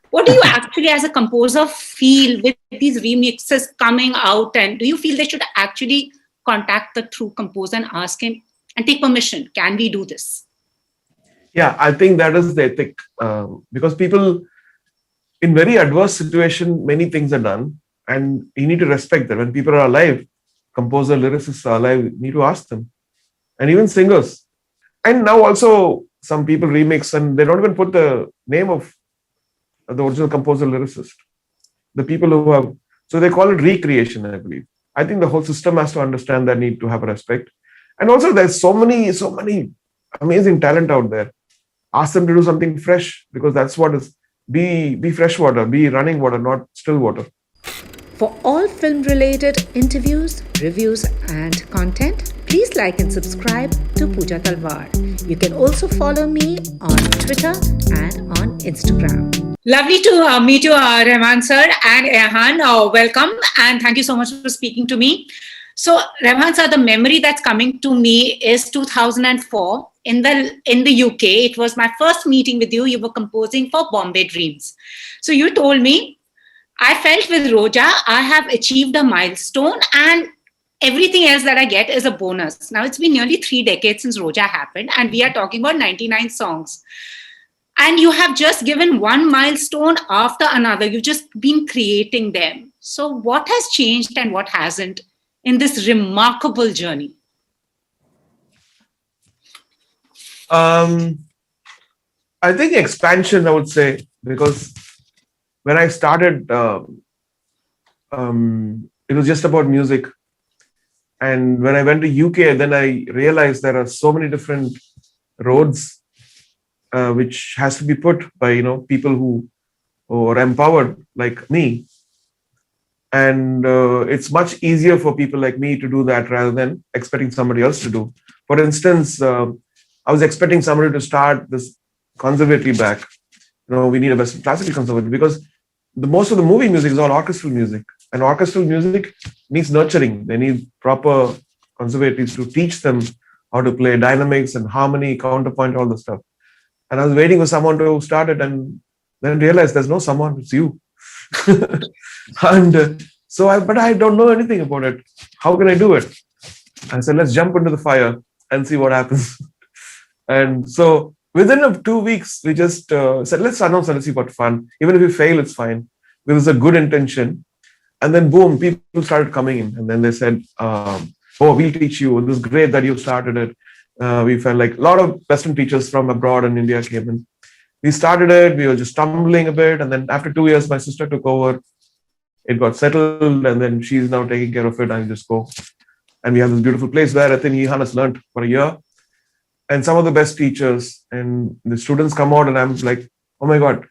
What do you actually, as a composer, feel with these remixes coming out? And do you feel they should actually contact the true composer and ask him and take permission? Can we do this? Yeah, I think that is the ethic, because people in very adverse situation, many things are done, and you need to respect that. When people are alive, composer, lyricists are alive, you need to ask them, and even singers. And now also some people remix, and they don't even put the name of the original composer, lyricist. The people who have, so they call it recreation, I believe. I think the whole system has to understand that need to have respect. And also there's so many amazing talent out there. Ask them to do something fresh, because that's what is, be fresh water, be running water, not still water. For all film related interviews, reviews, and content, please like and subscribe to Pooja Talwar. You can also follow me on Twitter and on Instagram. Lovely to meet you, Rahman sir and Ehan. Welcome and thank you so much for speaking to me. So, Rahman sir, the memory that's coming to me is 2004 in the UK. It was my first meeting with you. You were composing for Bombay Dreams. So you told me, I felt with Roja, I have achieved a milestone and everything else that I get is a bonus. Now, it's been nearly 3 decades since Roja happened, and we are talking about 99 songs. And you have just given one milestone after another. You've just been creating them. So, what has changed and what hasn't in this remarkable journey? I think expansion, I would say, because when I started, it was just about music. And when I went to UK, then I realized there are so many different roads which has to be put by people who are empowered like me. And it's much easier for people like me to do that rather than expecting somebody else to do. For instance, I was expecting somebody to start this conservatory back. We need a Western classical conservatory, because most of the movie music is all orchestral music. And orchestral music needs nurturing. They need proper conservatories to teach them how to play dynamics and harmony, counterpoint, all the stuff. And I was waiting for someone to start it, and then realized there's no someone, it's you. And but I don't know anything about it. How can I do it? I said, let's jump into the fire and see what happens. And so within 2 weeks, we just said, let's announce and let's see what fun. Even if we fail, it's fine. There was a good intention. And then boom, people started coming in. And then they said, oh, we'll teach you. This is great that you started it. We felt like a lot of Western teachers from abroad and India came in. We started it. We were just stumbling a bit. And then after 2 years, my sister took over. It got settled. And then she's now taking care of it. And I just go. And we have this beautiful place where I think Ehan has learned for a year. And some of the best teachers and the students come out, and I'm like, oh my God,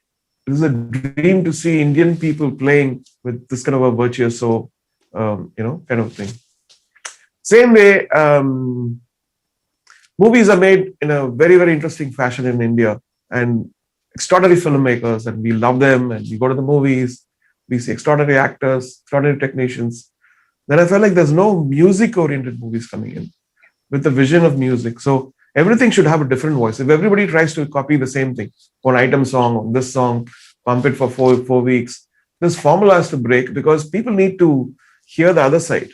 this is a dream to see Indian people playing with this kind of a virtuoso, kind of thing. Same way, movies are made in a very, very interesting fashion in India, and extraordinary filmmakers, and we love them, and we go to the movies, we see extraordinary actors, extraordinary technicians. Then I felt like there's no music-oriented movies coming in with the vision of music. So everything should have a different voice. If everybody tries to copy the same thing, one item song, on this song, pump it for four weeks, this formula has to break, because people need to hear the other side,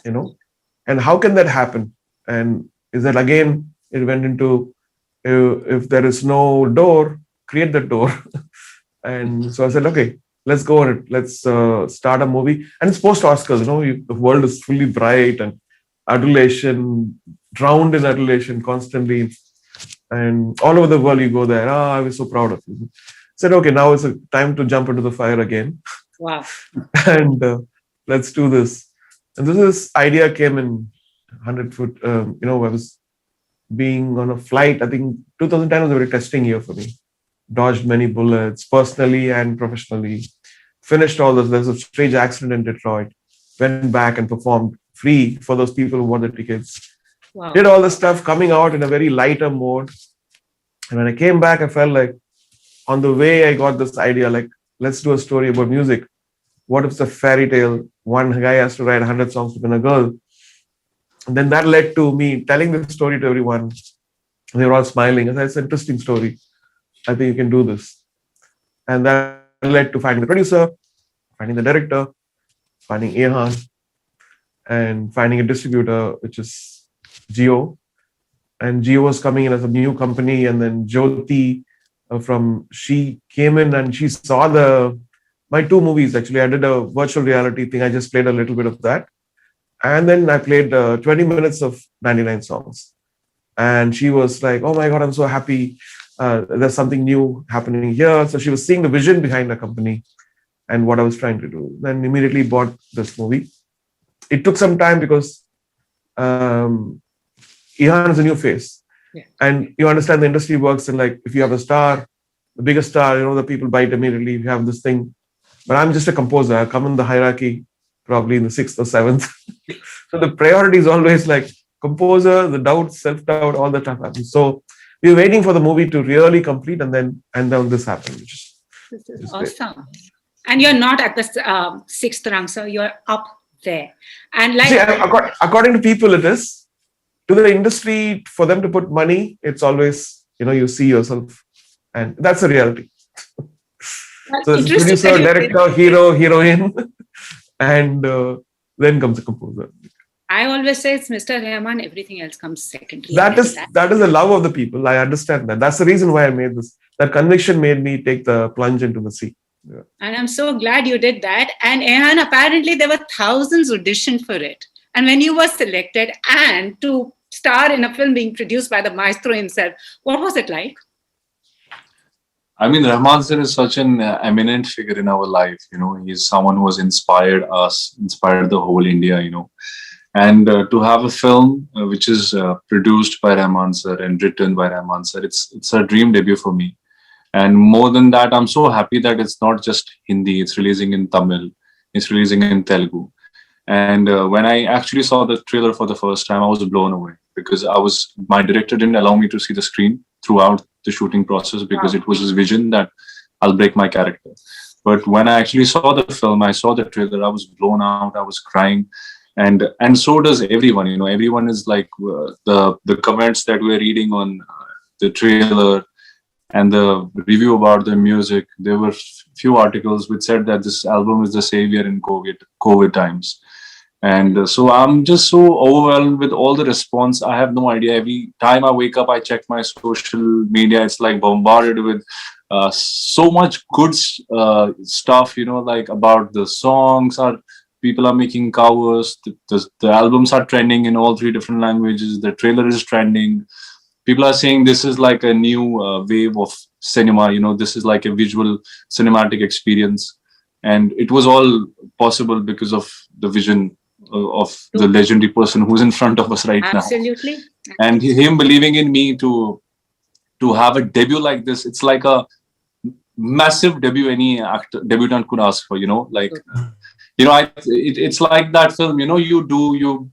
And how can that happen? And is that again, it went into, if there is no door, create the door. And so I said, okay, let's go on it. Let's start a movie. And it's post-Oscars, the world is fully bright and adulation, drowned in adulation constantly. And all over the world, you go there. I was so proud of you. Said, okay, now it's a time to jump into the fire again. Wow. And let's do this. And this idea came in 100 foot. I was being on a flight. I think 2010 was a very testing year for me. Dodged many bullets, personally and professionally. Finished all this. There was a strange accident in Detroit. Went back and performed free for those people who bought the tickets. Wow. Did all the stuff, coming out in a very lighter mode. And when I came back, I felt like on the way I got this idea, like, let's do a story about music. What if it's a fairy tale? One guy has to write 100 songs to win a girl. And then that led to me telling the story to everyone. They were all smiling. I said, it's an interesting story. I think you can do this. And that led to finding the producer, finding the director, finding Ehan, and finding a distributor, which is Geo. And Geo was coming in as a new company, and then Jyoti she came in and she saw my two movies. Actually, I did a virtual reality thing. I just played a little bit of that, and then I played 20 minutes of 99 songs. And she was like, "Oh my God, I'm so happy. There's something new happening here." So she was seeing the vision behind the company and what I was trying to do. Then immediately bought this movie. It took some time because Ehan is a new face. Yeah. And you understand the industry works in like, if you have a star, the biggest star, the people bite immediately. You have this thing. But I'm just a composer. I come in the hierarchy, probably in the 6th or 7th. So the priority is always like composer, the doubt, self-doubt, all the stuff happens. So we were waiting for the movie to really complete, and then this happened. This is awesome. Great. And you're not at the 6th rung, so you're up there. And like, see, according to people, it is. To the industry, for them to put money, it's always, you see yourself, and that's the reality. So it's producer, director, hero, heroine, and then comes the composer. I always say it's Mr. Rahman, everything else comes secondary. That is the love of the people. I understand that. That's the reason why I made this. That conviction made me take the plunge into the sea. Yeah. And I'm so glad you did that. And Ehan, apparently there were thousands auditioned for it. And when you were selected and to star in a film being produced by the maestro himself, what was it like? I mean, Rahman sir is such an eminent figure in our life. He's someone who has inspired us, inspired the whole India, And to have a film which is produced by Rahman sir and written by Rahman sir, it's a dream debut for me. And more than that, I'm so happy that it's not just Hindi, it's releasing in Tamil, it's releasing in Telugu. And when I actually saw the trailer for the first time, I was blown away because my director didn't allow me to see the screen throughout the shooting process because it was his vision that I'll break my character. But when I actually saw the film, I saw the trailer, I was blown out, I was crying. And so does everyone, everyone is like the comments that we're reading on the trailer and the review about the music. There were few articles which said that this album is the savior in COVID times. And so I'm just so overwhelmed with all the response. I have no idea. Every time I wake up, I check my social media. It's like bombarded with so much good stuff, like about the songs. People are making covers. The albums are trending in all 3 different languages. The trailer is trending. People are saying this is like a new wave of cinema. This is like a visual cinematic experience. And it was all possible because of the vision of the legendary person who's in front of us right now. Absolutely. And him believing in me to have a debut like this, it's like a massive debut any debutant could ask for, it's like that film, you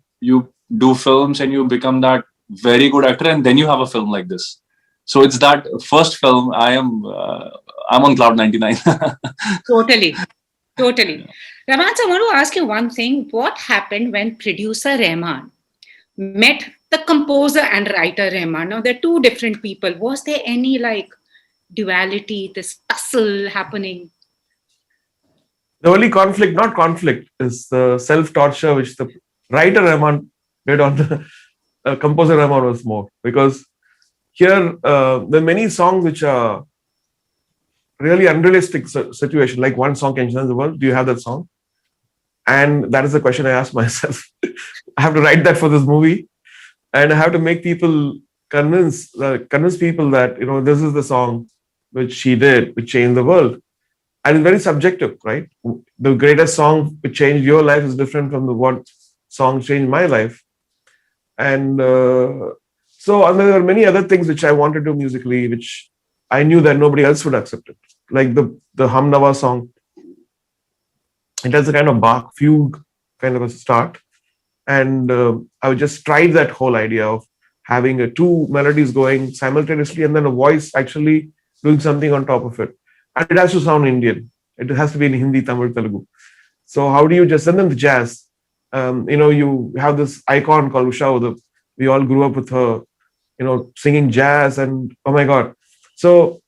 do films and you become that very good actor, and then you have a film like this. So it's that first film. I'm on cloud 99. Totally. Rahman, I want to ask you one thing. What happened when producer Rahman met the composer and writer Rahman? Now, they're 2 different people. Was there any duality, this tussle happening? The only not conflict, is the self-torture which the writer Rahman did on the composer Rahman was more. Because here, there are many songs which are really unrealistic situation, like one song can change the world. Do you have that song? And that is the question I asked myself. I have to write that for this movie, and I have to make people convince people that this is the song which she did, which changed the world. And it's very subjective, right? The greatest song which changed your life is different from the what song changed my life. And so there are many other things which I want to do musically, which I knew that nobody else would accept it. Like the Hum Nawa song. It has a kind of Bach fugue kind of a start. And I would just try that whole idea of having 2 melodies going simultaneously and then a voice actually doing something on top of it. And it has to sound Indian. It has to be in Hindi, Tamil, Telugu. So how do you just, and then the jazz, you have this icon called Usha. We all grew up with her, singing jazz, and oh my God. So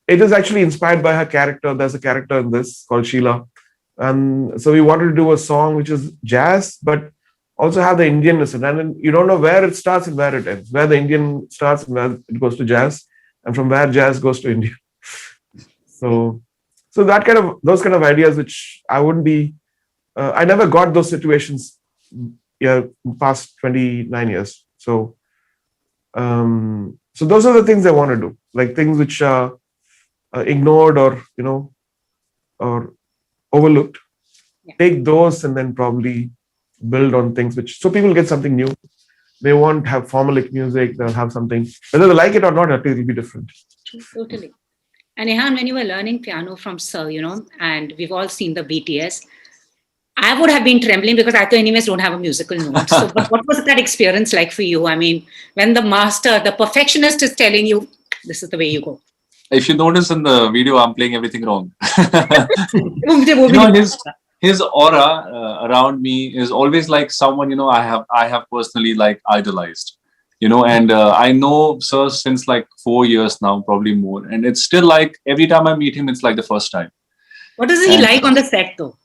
it is actually inspired by her character. There's a character in this called Sheila. And so we wanted to do a song which is jazz, but also have the Indianness in it. And then you don't know where it starts and where it ends, where the Indian starts and where it goes to jazz, and from where jazz goes to India. So that those kind of ideas, which I wouldn't be, I never got those situations, past 29 years. So those are the things I want to do, like things which are ignored or or overlooked. Yeah. Take those and then probably build on things which, so people get something new. They won't have formulaic music. They'll have something, whether they like it or not, it will be different. Totally. And Ehan, when you were learning piano from Sir, and we've all seen the BTS, I would have been trembling because I anyways don't have a musical note. So, but what was that experience like for you? I mean, when the master, the perfectionist is telling you, this is the way you go. If you notice in the video, I'm playing everything wrong. His aura around me is always like someone, I have personally like idolized, and I know Sir since like 4 years now, probably more. And it's still like every time I meet him, it's like the first time. What is he like on the set though?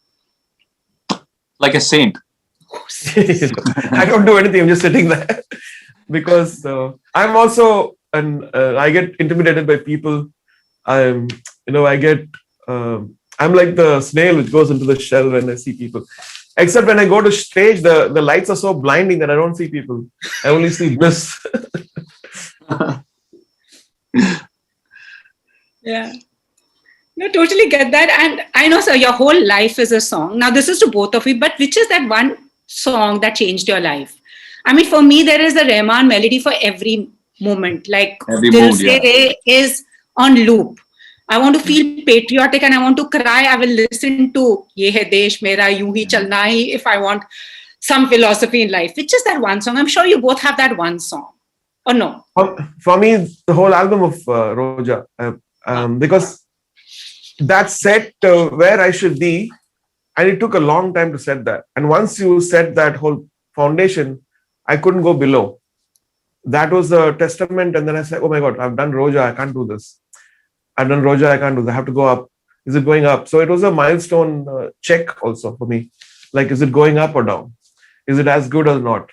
Like a saint. I don't do anything. I'm just sitting there because I'm also, I get intimidated by people. I'm like the snail which goes into the shell when I see people. Except when I go to stage, the lights are so blinding that I don't see people. I only see bliss. Yeah. No, totally get that. And I know, sir, your whole life is a song. Now, this is to both of you, but which is that one song that changed your life? I mean, for me, there is a Rahman melody for every moment. Like, Dil Se Re is on loop. I want to feel patriotic and I want to cry. I will listen to Ye Hai Desh Mera, Yun Hi Chalna Hai if I want some philosophy in life. Which is that one song? I'm sure you both have that one song. Or no? For me, the whole album of Roja. Because that set where I should be, and it took a long time to set that. And once you set that whole foundation, I couldn't go below. That was a testament. And then I said, oh my God, I've done Roja, I can't do this. I've done Roja, I can't do this. I have to go up. Is it going up? So it was a milestone check also for me. Like, is it going up or down? Is it as good or not?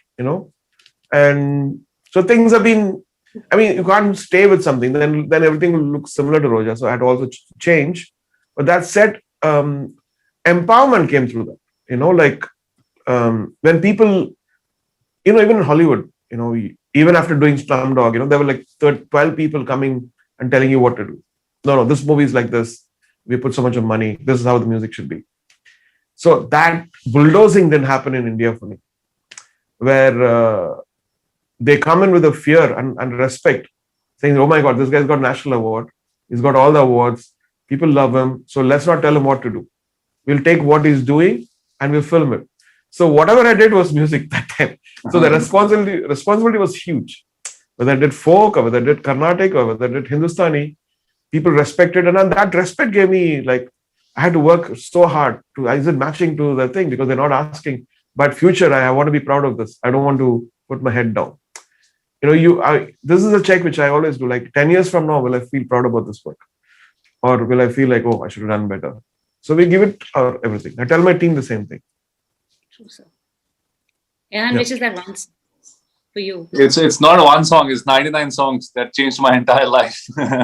And so things have been, I mean, you can't stay with something, then everything will look similar to Roja. So I had to also change. But that said, empowerment came through that. When people, even in Hollywood, even after doing Slumdog, there were like 12 people coming and telling you what to do. No, this movie is like this. We put so much of money. This is how the music should be. So that bulldozing didn't happen in India for me, where they come in with a fear and respect, saying, oh my God, this guy's got national award. He's got all the awards. People love him. So let's not tell him what to do. We'll take what he's doing and we'll film it. So whatever I did was music that time. So the responsibility was huge. Whether I did folk or whether I did Carnatic or whether I did Hindustani, people respected. And that respect gave me, like, I had to work so hard is it matching to the thing? Because they're not asking, but future, I want to be proud of this. I don't want to put my head down. This is a check which I always do. Like 10 years from now, will I feel proud about this work? Or will I feel like, oh, I should have done better? So we give it everything. I tell my team the same thing. True, sir. And which is that one for you? It's not one song. It's 99 songs that changed my entire life.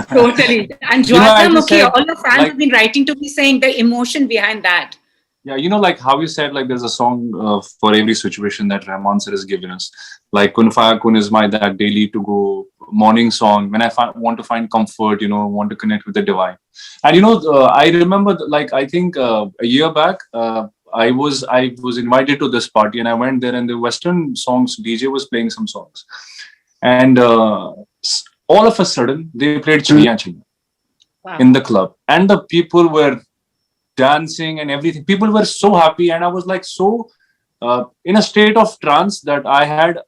Totally. And Jwalamukhi, all your fans have been writing to me saying the emotion behind that. Yeah, like how you said, like there's a song for every situation that Rahman sir has given us. Like Kun Faya Kun is my that daily to go morning song when I want to find comfort, want to connect with the divine. And I remember, like I think a year back, I was invited to this party and I went there and the Western songs DJ was playing some songs, and all of a sudden they played Chiliya Chiliya in the club, and the people were dancing and everything. People were so happy, and I was like so in a state of trance that I had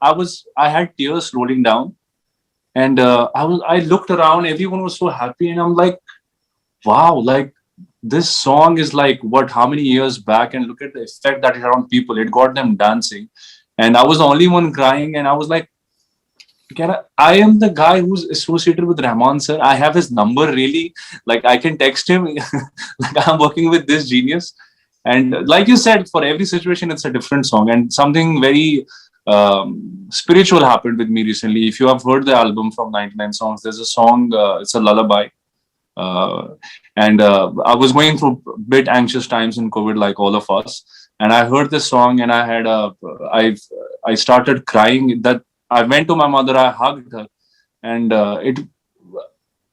tears rolling down, and I looked around. Everyone was so happy, and I'm like, wow, like this song is like how many years back, and look at the effect that it had on people. It got them dancing, and I was the only one crying, and I was like, I am the guy who's associated with Rahman sir. I have his number really. Like I can text him. Like I'm working with this genius. And like you said, for every situation, it's a different song. And something very spiritual happened with me recently. If you have heard the album from 99 Songs, there's a song, it's a lullaby. Uh, and I was going through a bit anxious times in COVID, like all of us. And I heard this song, and I started crying. That I went to my mother, I hugged her, and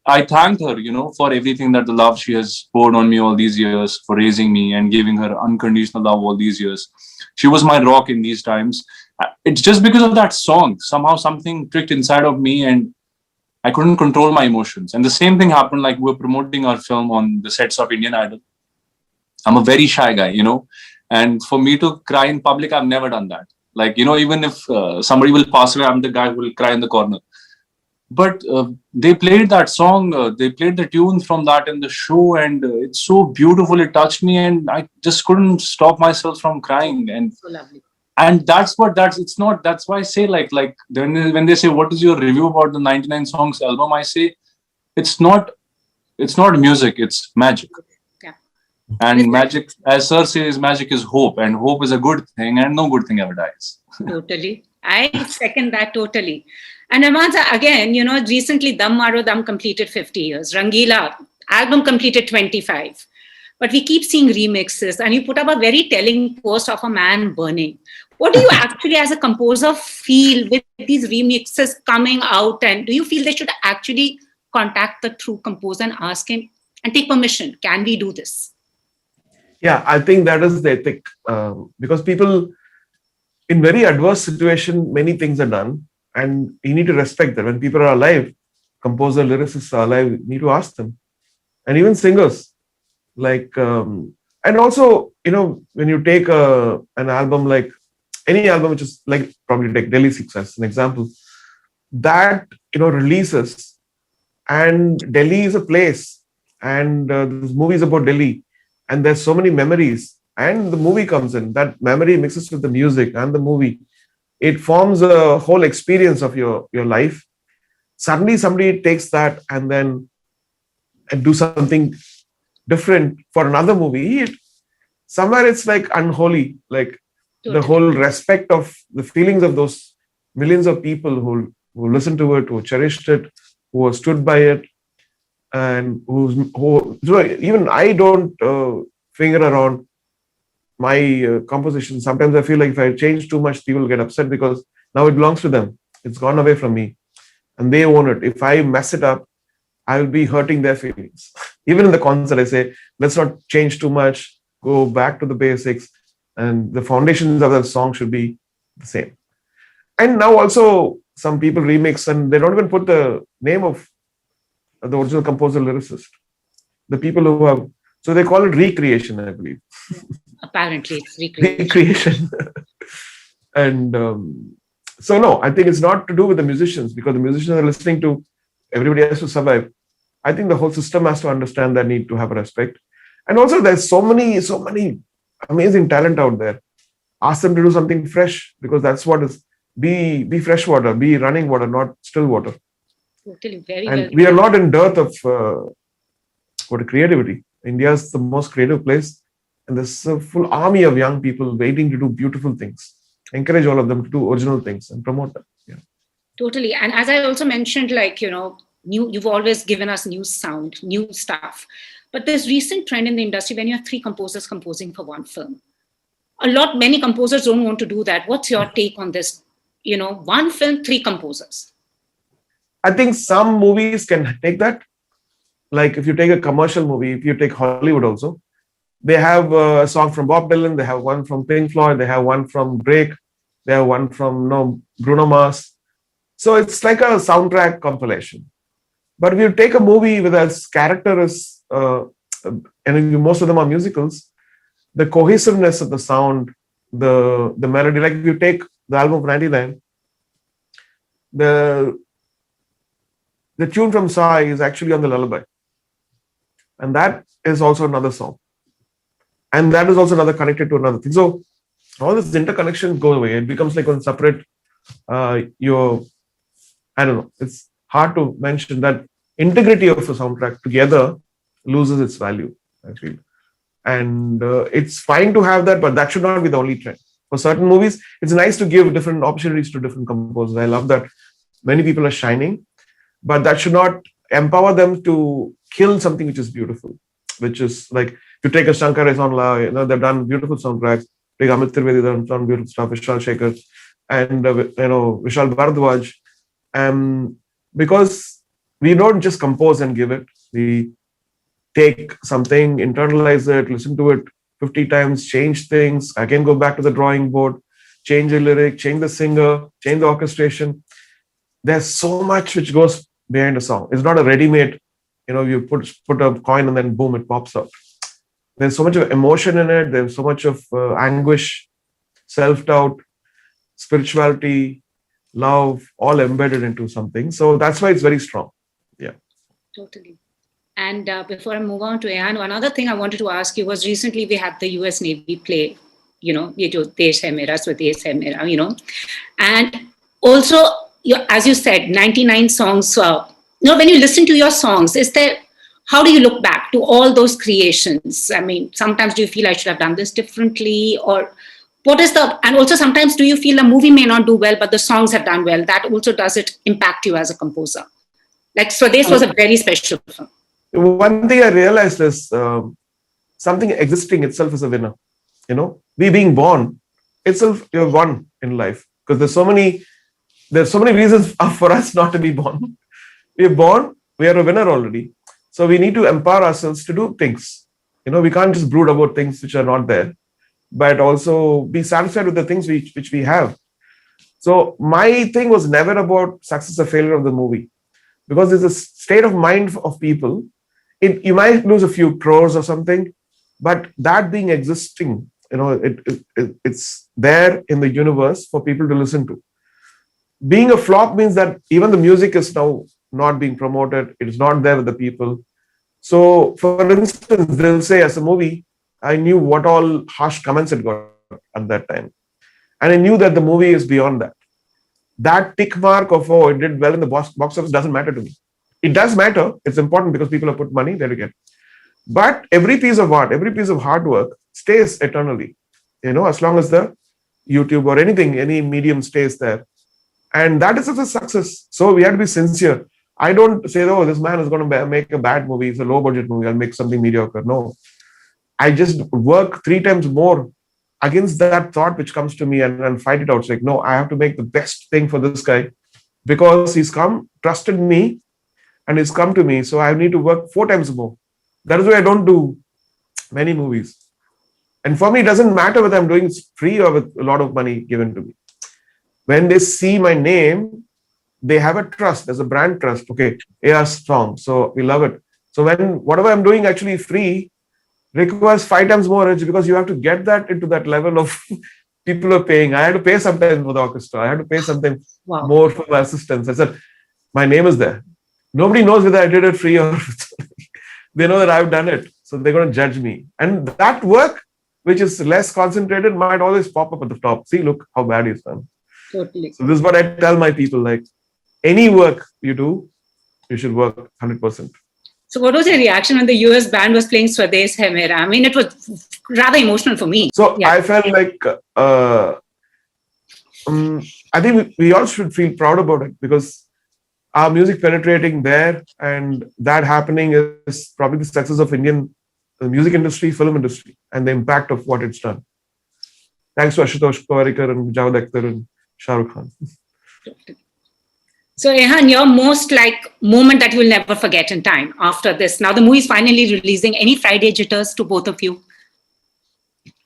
I thanked her, for everything, that the love she has poured on me all these years, for raising me and giving her unconditional love all these years. She was my rock in these times. It's just because of that song. Somehow something clicked inside of me, and I couldn't control my emotions. And the same thing happened, like we're promoting our film on the sets of Indian Idol. I'm a very shy guy, and for me to cry in public, I've never done that. Like, even if somebody will pass away, I'm the guy who will cry in the corner. But they played that song, they played the tune from that in the show, and it's so beautiful. It touched me, and I just couldn't stop myself from crying. And So lovely. and it's not, that's why I say, like when they say, what is your review about the 99 Songs album, I say it's not music, it's magic. Yeah. And magic, as sir says, magic is hope, and hope is a good thing, and no good thing ever dies. Totally. I second that totally. And Amanza, again, recently Dam Maro Dam completed 50 years. Rangila album completed 25. But we keep seeing remixes, and you put up a very telling post of a man burning. What do you actually, as a composer, feel with these remixes coming out? And do you feel they should actually contact the true composer and ask him and take permission? Can we do this? Yeah, I think that is the ethic, because people in very adverse situation, many things are done, and you need to respect that. When people are alive, composer, lyricists are alive, you need to ask them, and even singers. And also, when you take an album, like any album, which is like, probably take Delhi 6 as an example, that releases, and Delhi is a place, and this movie is about Delhi, and there's so many memories, and the movie comes in, that memory mixes with the music and the movie, it forms a whole experience of your life. Suddenly somebody takes that and then do something different for another movie. Somewhere it's like unholy, like Totally. the whole respect of the feelings of those millions of people who listened to it, who cherished it, who stood by it, and so even I don't finger around my composition. Sometimes I feel like if I change too much, people get upset, because now it belongs to them. It's gone away from me, and they own it. If I mess it up, I will be hurting their feelings. Even in the concert, I say, let's not change too much. Go back to the basics, and the foundations of the song should be the same. And now also some people remix, and they don't even put the name of the original composer, lyricist. The people who have, so they call it recreation, I believe. Apparently, it's recreation. Recreation. And so no, I think it's not to do with the musicians, because the musicians are listening to, everybody has to survive. I think the whole system has to understand that need to have respect. And also there's so many amazing talent out there. Ask them to do something fresh, because that's what is, be fresh water, be running water, not still water. Totally, very And well. we are not in dearth of creativity. India is the most creative place, and there's a full army of young people waiting to do beautiful things. Encourage all of them to do original things and promote them. Yeah. Totally. And as I also mentioned, you've always given us new sound, new stuff. But there's recent trend in the industry when you have three composers composing for one film. Many composers don't want to do that. What's your take on this? One film, three composers. I think some movies can take that. Like if you take a commercial movie, if you take Hollywood also, they have a song from Bob Dylan, they have one from Pink Floyd, they have one from Drake, they have one from Bruno Mars. So it's like a soundtrack compilation. But if you take a movie with its character is, and most of them are musicals, the cohesiveness of the sound, the melody, like if you take the album of 99, the tune from Sai is actually on the lullaby. And that is also another song. And that is also another connected to another thing. So all this interconnection go away. It becomes like one separate, your I don't know. It's hard to mention that integrity of a soundtrack together loses its value, I feel. And it's fine to have that, but that should not be the only trend. For certain movies, it's nice to give different opportunities to different composers. I love that many people are shining, but that should not empower them to kill something which is beautiful, which is like, if you take a Shankar Sonla, they've done beautiful soundtracks. Take Amit Trivedi, they've done beautiful stuff, Vishal Shekhar, and Vishal Bharadwaj. Because we don't just compose and give it. We take something, internalize it, listen to it 50 times, change things, again go back to the drawing board, change the lyric, change the singer, change the orchestration. There's so much which goes behind a song. It's not a ready-made, you put a coin and then boom, it pops out. There's so much of emotion in it. There's so much of anguish, self-doubt, spirituality, love, all embedded into something. So that's why it's very strong. Yeah. Totally. And before I move on to Ehan, one other thing I wanted to ask you was, recently we had the US Navy play, Ye Jo Desh Hai Mera, Swadesh Hai Mera, and also, as you said, 99 songs. When you listen to your songs, how do you look back to all those creations? I mean, sometimes do you feel I should have done this differently, or and also sometimes do you feel a movie may not do well, but the songs have done well? That also, does it impact you as a composer? Like, so this was a very special film. One thing I realized is something existing itself is a winner. We being born itself, you're won in life, because there's so many reasons for us not to be born. We're born, we are a winner already. So we need to empower ourselves to do things. We can't just brood about things which are not there, but also be satisfied with the things which we have. So my thing was never about success or failure of the movie, because there's a state of mind of people. You might lose a few crores or something, but that being existing, it's there in the universe for people to listen to. Being a flop means that even the music is now not being promoted. It is not there with the people. So, for instance, they'll say, as a movie, I knew what all harsh comments it got at that time. And I knew that the movie is beyond that. That tick mark of, it did well in the box office doesn't matter to me. It does matter. It's important because people have put money there again. But every piece of art, every piece of hard work stays eternally, as long as the YouTube or anything, any medium stays there. And that is a success. So we have to be sincere. I don't say, this man is going to make a bad movie. It's a low budget movie. I'll make something mediocre. No. I just work 3 times more against that thought which comes to me and fight it out. It's like, no, I have to make the best thing for this guy, because he's trusted me, and he's come to me. So I need to work 4 times more. That is why I don't do many movies. And for me, it doesn't matter whether I'm doing it free or with a lot of money given to me. When they see my name, they have a trust. There's a brand trust. Okay, AR's song, so we love it. So when whatever I'm doing actually free requires 5 times more energy, because you have to get that into that level of people are paying. I had to pay something for the orchestra. I had to pay something more for my assistants. I said, my name is there. Nobody knows whether I did it free or they know that I've done it. So they're going to judge me. And that work, which is less concentrated, might always pop up at the top. See, look how bad he's done. Totally. So this is what I tell my people, like, any work you do, you should work 100%. So what was your reaction when the US band was playing Swadesh Hai Mera? I mean, it was rather emotional for me. So I felt like, I think we all should feel proud about it, because our music penetrating there and that happening is probably the success of Indian music industry, film industry, and the impact of what it's done. Thanks to Ashutosh Pawarikar and Javed Akhtar and Shah Rukh Khan. So Ehan, your most moment that you will never forget in time after this. Now the movie is finally releasing. Any Friday jitters to both of you?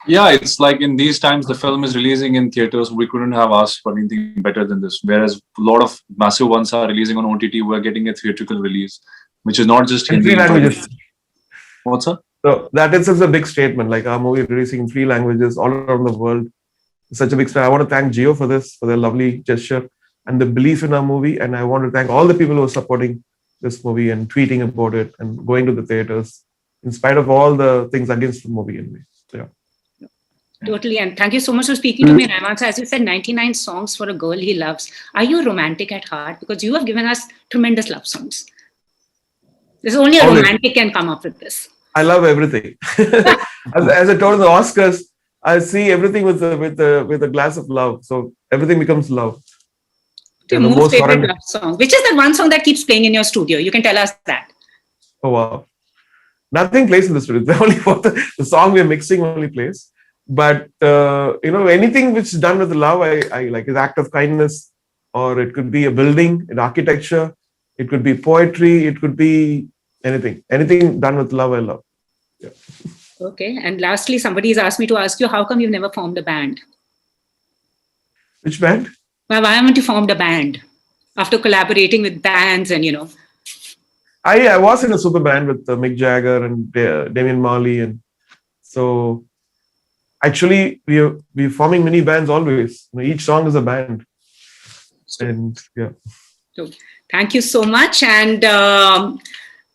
Yeah, it's like in these times, the film is releasing in theaters. We couldn't have asked for anything better than this. Whereas a lot of massive ones are releasing on OTT, we're getting a theatrical release, which is not just in 3 languages. What's that? So that itself is a big statement. Like, our movie releasing in 3 languages all around the world. It's such a big step. I want to thank Jio for this, for their lovely gesture and the belief in our movie. And I want to thank all the people who are supporting this movie and tweeting about it and going to the theaters, in spite of all the things against the movie anyway. So, yeah. Totally. And thank you so much for speaking to me, Rahman. So as you said, 99 songs for a girl he loves. Are you romantic at heart? Because you have given us tremendous love songs. There's only a Always. romantic can come up with this. I love everything. as I told in the Oscars, I see everything with a glass of love. So everything becomes love. Your And the most most favorite horrend- love song, which is that one song that keeps playing in your studio. You can tell us that. Oh wow. Nothing plays in the studio. The only for the song we're mixing only plays. But anything which is done with love, I like. An act of kindness, or it could be a building, an architecture, it could be poetry, it could be anything. Anything done with love, I love. Yeah. Okay. And lastly, somebody's asked me to ask you, how come you've never formed a band? Which band? Why haven't you formed a band after collaborating with bands and, I was in a super band with Mick Jagger and Damian Marley, and so actually we're forming mini bands always. Each song is a band, and yeah. So thank you so much. And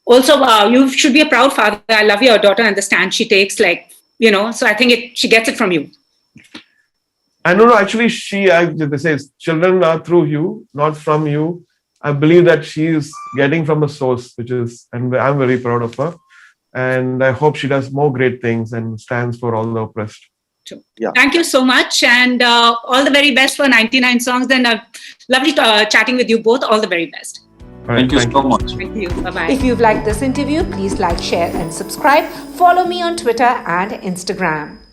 also, you should be a proud father. I love your daughter and the stand she takes, so I think she gets it from you. I don't know. Actually, they say children are through you, not from you. I believe that she is getting from a source, and I'm very proud of her. And I hope she does more great things and stands for all the oppressed. Yeah. Thank you so much. And all the very best for 99 songs. And lovely chatting with you both. All the very best. All right, Thank you so much. Thank you. Bye-bye. If you've liked this interview, please like, share, and subscribe. Follow me on Twitter and Instagram.